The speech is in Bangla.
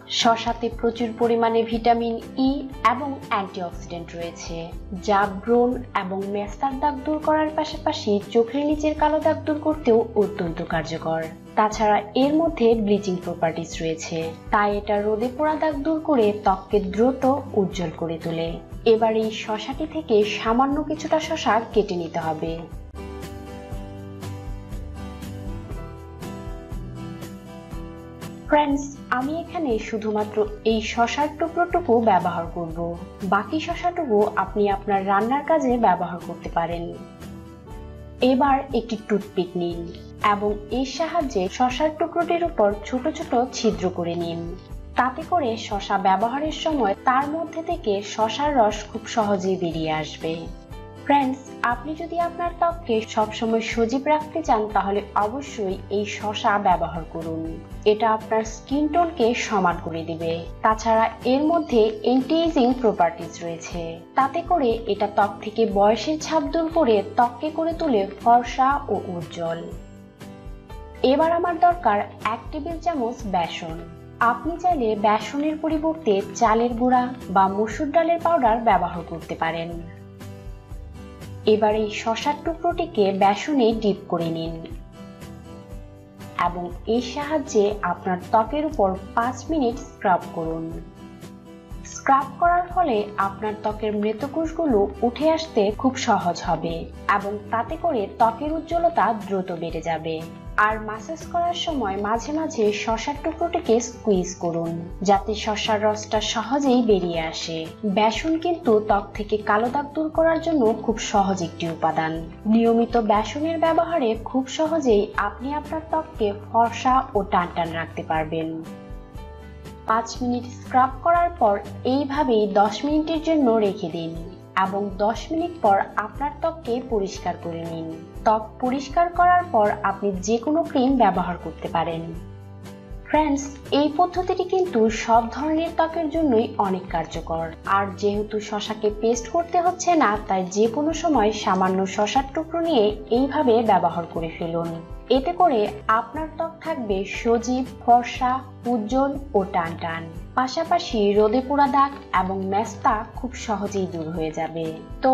শসাতে প্রচুর পরিমাণে ভিটামিন ই এবং অ্যান্টিঅক্সিডেন্ট রয়েছে, যা ব্রণ এবং মেস্তার দাগ দূর করার পাশাপাশি চোখের নিচের কালো দাগ দূর করতেও অত্যন্ত কার্যকর। তাছাড়া এর মধ্যে ব্লিচিং প্রপার্টিজ রয়েছে, তাই এটা রোদে পোড়া দাগ দূর করে ত্বককে দ্রুত উজ্জ্বল করে তোলে। এবার এই শসাটি থেকে সামান্য কিছুটা শসা কেটে নিতে হবে। ফ্রেন্ডস, আমি এখানে শুধুমাত্র এই শসার টুকরোটুকু ব্যবহার করব, বাকি শসাটুকু আপনি আপনার রান্নার কাজে ব্যবহার করতে পারেন। এবার একটি টুথপিক নিন এবং এর সাহায্যে শসার টুকরোটির উপর ছোট ছোট ছিদ্র করে নিন। তাতে করে শসা ব্যবহারের সময় তার মধ্যে থেকে শসার রস খুব সহজেই বেরিয়ে আসবে। ফ্রেন্ডস, আপনি যদি আপনার ত্বককে সবসময় সজীব রাখতে চান তাহলে অবশ্যই এই শসা ব্যবহার করুন। এটা আপনার স্কিন টোনকে সমান করে দিবে। তাছাড়া এর মধ্যে অ্যান্টি এজিং প্রপার্টিজ রয়েছে, তাতে করে এটা ত্বক থেকে বয়সের ছাপ দূর করে ত্বককে করে তোলে ফর্সা ও উজ্জ্বল। এবার আমার দরকার 1 টেবিল চামচ বেসন। আপনি চাইলে বেসনের পরিবর্তে চালের গুঁড়া বা মসুর ডালের পাউডার ব্যবহার করতে পারেন। এবার এই শসার টুকরোটিকে বেসনে ডিপ করে নিন এবং এর সাহায্যে আপনার ত্বকের উপর 5 মিনিট স্ক্রাব করুন। স্ক্রাব করার ফলে আপনার ত্বকের মৃতকোষগুলো উঠে আসতে খুব সহজ হবে এবং তাতে করে ত্বকের উজ্জ্বলতা দ্রুত বেড়ে যাবে। আর ম্যাসাজ করার সময় মাঝে মাঝে শসার টুকরোটিকে স্কুইজ করুন, যাতে শসার রসটা সহজেই বেরিয়ে আসে। বেসন কিন্তু ত্বক থেকে কালো দাগ দূর করার জন্য খুব সহজ একটি উপাদান। নিয়মিত বেসনের ব্যবহারে খুব সহজেই আপনি আপনার ত্বককে ফর্সা ও টানটান রাখতে পারবেন। 5 মিনিট স্ক্রাব করার পর এইভাবেই 10 মিনিটের জন্য রেখে দিন এবং 10 মিনিট পর আপনার ত্বককে পরিষ্কার করে নিন। ত্বক পরিষ্কার করার পর আপনি যে কোনো ক্রিম ব্যবহার করতে পারেন। ফ্রেন্ডস, এই পদ্ধতিটি কিন্তু সব ধরনের ত্বকের জন্যই অনেক কার্যকর। আর যেহেতু শসাকে পেস্ট করতে হচ্ছে না, তাই যে কোনো সময় সামান্য শসার টুকরো নিয়ে এইভাবে ব্যবহার করে ফেলুন। এতে করে আপনার ত্বক থাকবে সজীব, ফর্সা, উজ্জ্বল ও টানটান। পাশাপাশি রোদে পোড়া দাগ এবং মেস্তা খুব সহজেই দূর হয়ে যাবে। তো